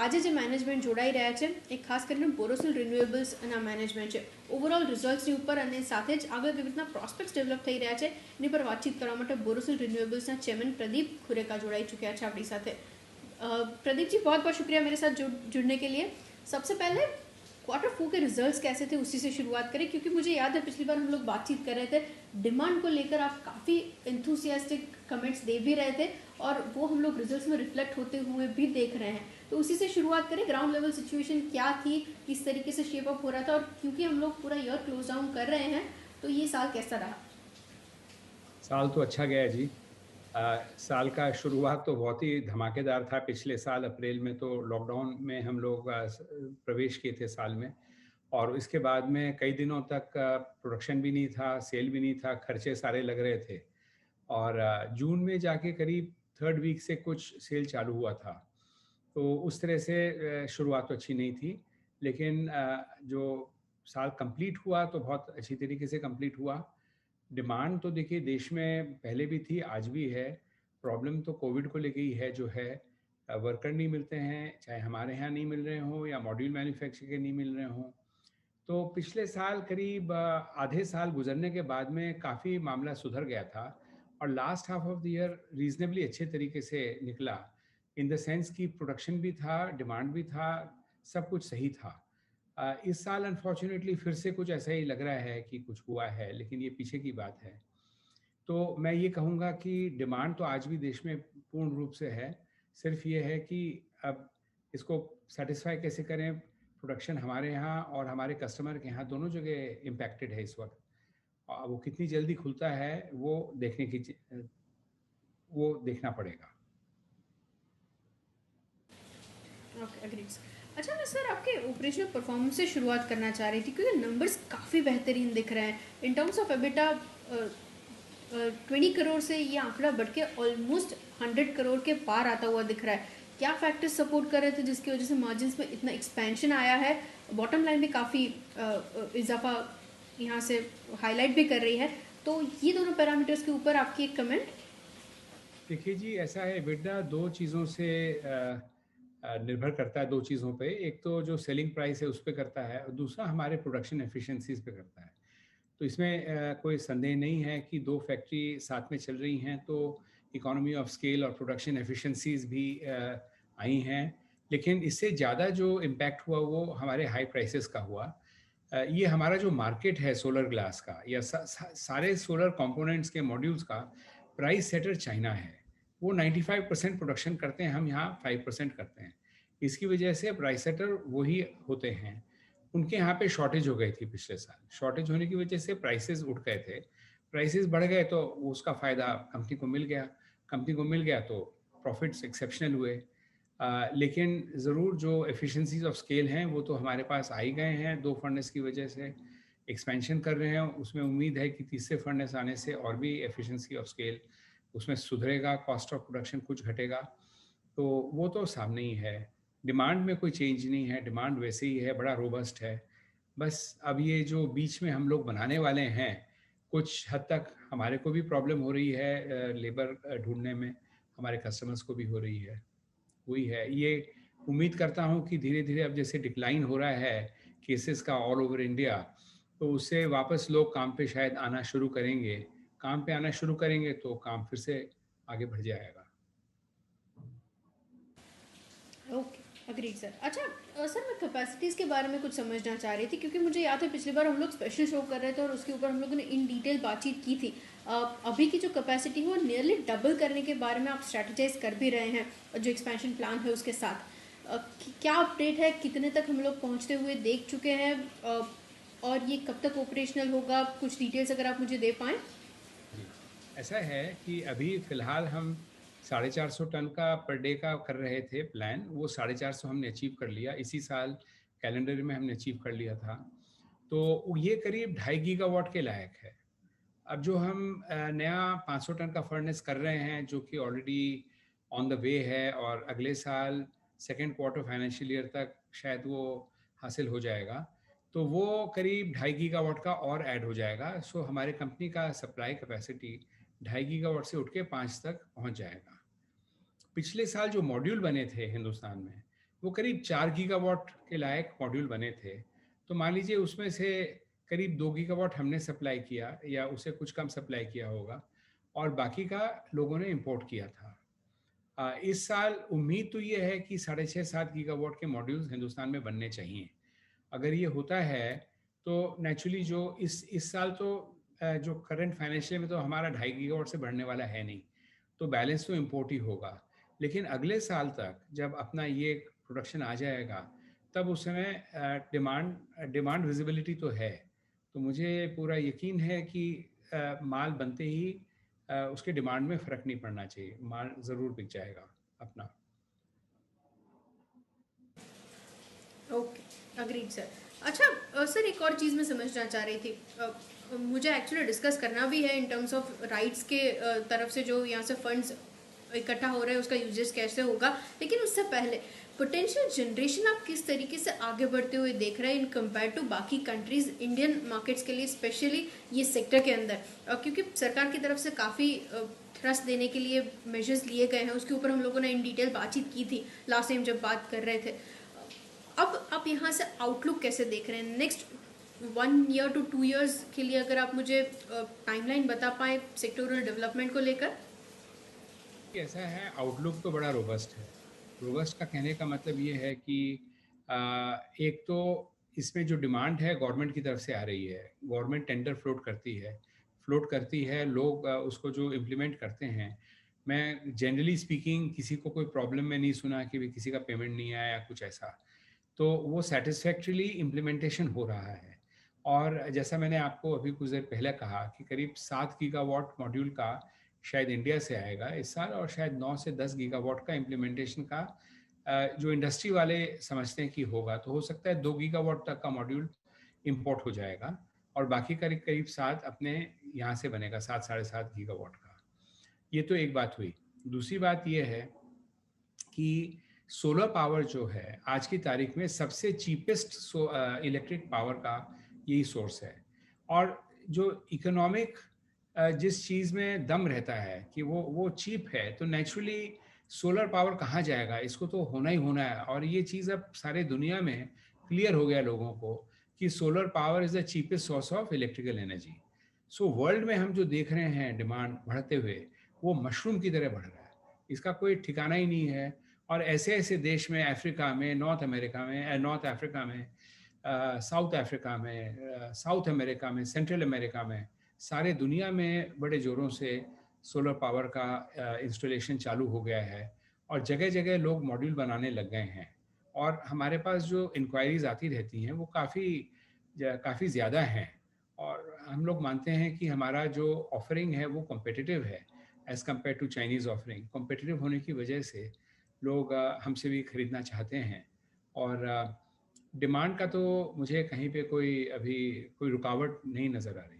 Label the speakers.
Speaker 1: આજે જે મેનેજમેન્ટ જોડાઈ રહ્યા છે એ ખાસ કરીને બોરોસિલ રિન્યુએબલ્સના મેનેજમેન્ટ છે. ઓવરઓલ રિઝલ્ટ્સની ઉપર અને સાથે જ આગળ કેવી રીતના પ્રોસ્પેક્ટ્સ ડેવલપ થઈ રહ્યા છે એની પર વાતચીત કરવા માટે બોરોસિલ रिन्यूएबल्सના चेयरमैन प्रदीप खुरेका जुड़ाई चुके हैं अपनी साथ. प्रदीप जी, बहुत बहुत शुक्रिया मेरे साथ जुड़ने के लिए. सबसे पहले क्वार्टर 4 के रिजल्ट्स कैसे थे उसी से शुरुआत करें, क्योंकि मुझे याद है पिछली बार हम लोग बातचीत कर रहे थे, डिमांड को लेकर आप काफ़ी एंथुसियास्टिक कमेंट्स दे भी रहे थे और वो हम लोग रिजल्ट्स में रिफ्लेक्ट होते हुए भी देख रहे हैं. तो उसी से शुरुआत करें. ग्राउंड लेवल सिचुएशन क्या थी, किस तरीके से शेप अप हो रहा था, और क्योंकि हम लोग पूरा ईयर क्लोज डाउन कर रहे हैं तो ये साल कैसा रहा?
Speaker 2: साल तो अच्छा गया जी. साल का शुरुआत तो बहुत ही धमाकेदार था. पिछले साल अप्रैल में तो लॉकडाउन में हम लोग प्रवेश किए थे साल में, और इसके बाद में कई दिनों तक प्रोडक्शन भी नहीं था, सेल भी नहीं था, खर्चे सारे लग रहे थे. और जून में जाके करीब थर्ड वीक से कुछ सेल चालू हुआ था. तो उस तरह से शुरुआत तो अच्छी नहीं थी, लेकिन जो साल कंप्लीट हुआ तो बहुत अच्छी तरीके से कंप्लीट हुआ. डिमांड तो देखिए देश में पहले भी थी, आज भी है. प्रॉब्लम तो कोविड को लेके ही है जो है. वर्कर नहीं मिलते हैं, चाहे हमारे यहाँ नहीं मिल रहे हों या मॉड्यूल मैन्युफैक्चर के नहीं मिल रहे हों. तो पिछले साल करीब आधे साल गुजरने के बाद में काफ़ी मामला सुधर गया था, और last half of the year reasonably अच्छे तरीके से निकला, इन द सेंस कि प्रोडक्शन भी था, डिमांड भी था, सब कुछ सही था. इस साल अनफॉर्चुनेटली फिर से कुछ ऐसा ही लग रहा है कि कुछ हुआ है, लेकिन ये पीछे की बात है. तो मैं ये कहूँगा कि डिमांड तो आज भी देश में पूर्ण रूप से है. सिर्फ ये है कि अब इसको सेटिस्फाई कैसे करें. प्रोडक्शन हमारे यहाँ और हमारे कस्टमर के यहाँ दोनों जगह इम्पैक्टेड है इस वक्त. वो कितनी जल्दी खुलता है वो देखना पड़ेगा.
Speaker 1: Okay, agreed. अच्छा, मैं सर आपके ऑपरेशनल परफॉर्मेंस से शुरुआत करना चाह रही थी, क्योंकि नंबर्स काफ़ी बेहतरीन दिख रहे हैं. In terms of EBITDA 20 crore से ये आंकड़ा बढ़ के ऑलमोस्ट 100 करोड़ के पार आता हुआ दिख रहा है. क्या फैक्टर्स सपोर्ट कर रहे थे जिसकी वजह से मार्जिन्स में इतना एक्सपेंशन आया है? बॉटम लाइन में काफ़ी इजाफा यहाँ से हाईलाइट भी कर रही है. तो ये दोनों पैरामीटर्स के ऊपर आपकी एक कमेंट.
Speaker 2: देखिए जी, ऐसा है, एबिटा दो चीज़ों से निर्भर करता है. दो चीज़ों पे, एक तो जो सेलिंग प्राइस है उस पे करता है, और दूसरा हमारे प्रोडक्शन एफिशिएंसीज पे करता है. तो इसमें कोई संदेह नहीं है कि दो फैक्ट्री साथ में चल रही हैं तो इकोनॉमी ऑफ स्केल और प्रोडक्शन एफिशिएंसीज भी आई हैं. लेकिन इससे ज़्यादा जो इम्पैक्ट हुआ वो हमारे हाई प्राइसेस का हुआ. ये हमारा जो मार्केट है सोलर ग्लास का या सारे सोलर कंपोनेंट्स के मॉड्यूल्स का, प्राइस सेटर चाइना है. वो 95% प्रोडक्शन करते हैं, हम यहाँ 5% करते हैं. इसकी वजह से प्राइस सेटर वही होते हैं. उनके यहाँ पे शॉर्टेज हो गई थी पिछले साल. शॉर्टेज होने की वजह से प्राइसेस उठ गए थे. प्राइसेस बढ़ गए तो उसका फ़ायदा कंपनी को मिल गया. कंपनी को मिल गया तो प्रॉफिट्स एक्सेप्शनल हुए. लेकिन ज़रूर जो एफिशिएंसीज ऑफ स्केल हैं वो तो हमारे पास आ ही गए हैं. दो फर्नेस की वजह से एक्सपेंशन कर रहे हैं, उसमें उम्मीद है कि तीसरे फर्नेस आने से और भी एफिशिएंसी ऑफ स्केल उसमें सुधरेगा, कॉस्ट ऑफ प्रोडक्शन कुछ घटेगा. तो वो तो सामने ही है. डिमांड में कोई चेंज नहीं है, डिमांड वैसे ही है, बड़ा रोबस्ट है. बस अब ये जो बीच में हम लोग बनाने वाले हैं, कुछ हद तक हमारे को भी प्रॉब्लम हो रही है लेबर ढूंढने में, हमारे कस्टमर्स को भी हो रही है. वही है. ये उम्मीद करता हूँ कि धीरे धीरे अब जैसे डिक्लाइन हो रहा है केसेस का ऑल ओवर इंडिया, तो उससे वापस लोग काम पे शायद आना शुरू करेंगे. काम पे आना शुरू करेंगे तो काम फिर से आगे बढ़ जाएगा.
Speaker 1: Okay, agreed sir. अच्छा सर, मैं कैपेसिटीज़ के बारे में कुछ समझना चाह रही थी, क्योंकि मुझे याद है पिछली बार हम लोग स्पेशल शो कर रहे थे और उसके ऊपर हम लोगों ने इन डिटेल बातचीत की थी. अभी की जो कैपेसिटी है वो नियरली डबल करने के बारे में आप स्ट्रैटेजाइज कर भी रहे हैं, जो एक्सपेंशन प्लान है उसके साथ. क्या अपडेट है, कितने तक हम लोग पहुँचते हुए देख चुके हैं, और ये कब तक ऑपरेशनल होगा? कुछ डिटेल्स अगर आप मुझे दे पाएँ.
Speaker 2: जी, ऐसा है कि अभी फ़िलहाल हम 450 टन का पर डे का कर रहे थे प्लान. वो 450 हमने अचीव कर लिया. इसी साल कैलेंडर में हमने अचीव कर लिया था. तो ये करीब 2.5 गीगावाट के लायक है. अब जो हम नया 500 टन का फर्नेस कर रहे हैं जो कि ऑलरेडी ऑन द वे है, और अगले साल सेकेंड क्वार्टर फाइनेंशियल ईयर तक शायद वो हासिल हो जाएगा, तो वो करीब 2.5 गीगावाट का और ऐड हो जाएगा. सो हमारे कंपनी का सप्लाई कैपेसिटी 2.5 गीगावाट से उठ के 5 तक पहुंच जाएगा. पिछले साल जो मॉड्यूल बने थे हिंदुस्तान में, वो करीब 4 गीगावाट के लायक मॉड्यूल बने थे। तो मान लीजिए उसमें से करीब 2 गीगावाट हमने सप्लाई किया या उससे कुछ कम सप्लाई किया होगा और बाकी का लोगों ने इंपोर्ट किया था। इस साल उम्मीद तो ये है कि 6.5-7 गीगावाट के मॉड्यूल्स हिंदुस्तान में बनने चाहिए। अगर ये होता है तो नेचुरली जो इस साल तो जो करंट फाइनेंशियल में तो हमारा 2.5 गीगावाट से बढ़ने वाला है नहीं, तो बैलेंस तो इम्पोर्ट ही होगा। लेकिन अगले साल तक जब अपना ये प्रोडक्शन आ जाएगा, तब उस समय डिमांड विजिबिलिटी तो है। तो मुझे पूरा यकीन है कि माल बनते ही उसके डिमांड में फ़र्क नहीं पड़ना चाहिए, माल ज़रूर बिक जाएगा अपना।
Speaker 1: Okay, agreed sir. अच्छा सर, एक और चीज़ मैं समझना चाह रही थी। मुझे एक्चुअली डिस्कस करना भी है इन टर्म्स ऑफ राइट्स के तरफ से जो यहाँ से फंड्स इकट्ठा हो रहा है उसका यूजेस कैसे होगा, लेकिन उससे पहले पोटेंशियल जनरेशन आप किस तरीके से आगे बढ़ते हुए देख रहे हैं इन कंपेयर टू बाकी कंट्रीज इंडियन मार्केट्स के लिए, स्पेशली ये सेक्टर के अंदर? क्योंकि सरकार की तरफ से काफ़ी थ्रस्ट देने के लिए मेजर्स लिए गए हैं, उसके ऊपर हम लोगों ने इन डिटेल बातचीत की थी लास्ट टाइम जब बात कर रहे थे। अब आप यहाँ से आउटलुक कैसे देख रहे हैं नेक्स्ट 1 ईयर to 2 years के लिए? अगर आप मुझे टाइमलाइन बता पाए सेक्टोरल डेवलपमेंट को लेकर।
Speaker 2: ऐसा है, आउटलुक तो बड़ा रोबस्ट है। रोबस्ट का कहने का मतलब ये है कि एक तो इसमें जो डिमांड है गवर्नमेंट की तरफ से आ रही है, गवर्नमेंट टेंडर फ्लोट करती है, लोग उसको जो इम्प्लीमेंट करते हैं। मैं जनरली स्पीकिंग किसी को कोई प्रॉब्लम में नहीं सुना कि भाई किसी का पेमेंट नहीं आया या कुछ ऐसा। तो वो सेटिस्फैक्ट्रीली इम्प्लीमेंटेशन हो रहा है। और जैसा मैंने आपको अभी कुछ देर पहले कहा कि करीब 7 गीगावाट मॉड्यूल का शायद इंडिया से आएगा इस साल, और शायद 9 से 10 गीगावाट का इम्प्लीमेंटेशन का जो इंडस्ट्री वाले समझते हैं कि होगा, तो हो सकता है 2 गीगावाट तक का मॉड्यूल इंपोर्ट हो जाएगा और बाकी करीब करीब 7 अपने यहाँ से बनेगा, 7-7.5 गीगावाट का। ये तो एक बात हुई। दूसरी बात ये है कि सोलर पावर जो है आज की तारीख में सबसे चीपेस्ट इलेक्ट्रिक पावर का यही सोर्स है। और जो इकोनॉमिक जिस चीज़ में दम रहता है कि वो चीप है, तो नेचुरली सोलर पावर कहाँ जाएगा, इसको तो होना ही होना है। और ये चीज़ अब सारे दुनिया में क्लियर हो गया लोगों को कि solar power is the cheapest source of electrical energy. So world में हम जो देख रहे हैं डिमांड बढ़ते हुए, वो मशरूम की तरह बढ़ रहा है, इसका कोई ठिकाना ही नहीं है। और ऐसे ऐसे देश में, अफ्रीका में, नॉर्थ अमेरिका में, नॉर्थ अफ्रीका में, साउथ अफ्रीका में, साउथ अमेरिका में, सेंट्रल अमेरिका में, सारे दुनिया में बड़े ज़ोरों से सोलर पावर का इंस्टॉलेशन चालू हो गया है और जगह जगह लोग मॉड्यूल बनाने लग गए हैं। और हमारे पास जो इंक्वायरीज आती रहती हैं वो काफ़ी ज़्यादा हैं। और हम लोग मानते हैं कि हमारा जो ऑफरिंग है वो कॉम्पिटिटिव है as compared to Chinese offering. Competitive होने की वजह से लोग हमसे भी खरीदना चाहते हैं। और डिमांड का तो मुझे कहीं पे कोई अभी कोई रुकावट नहीं नज़र आ रही।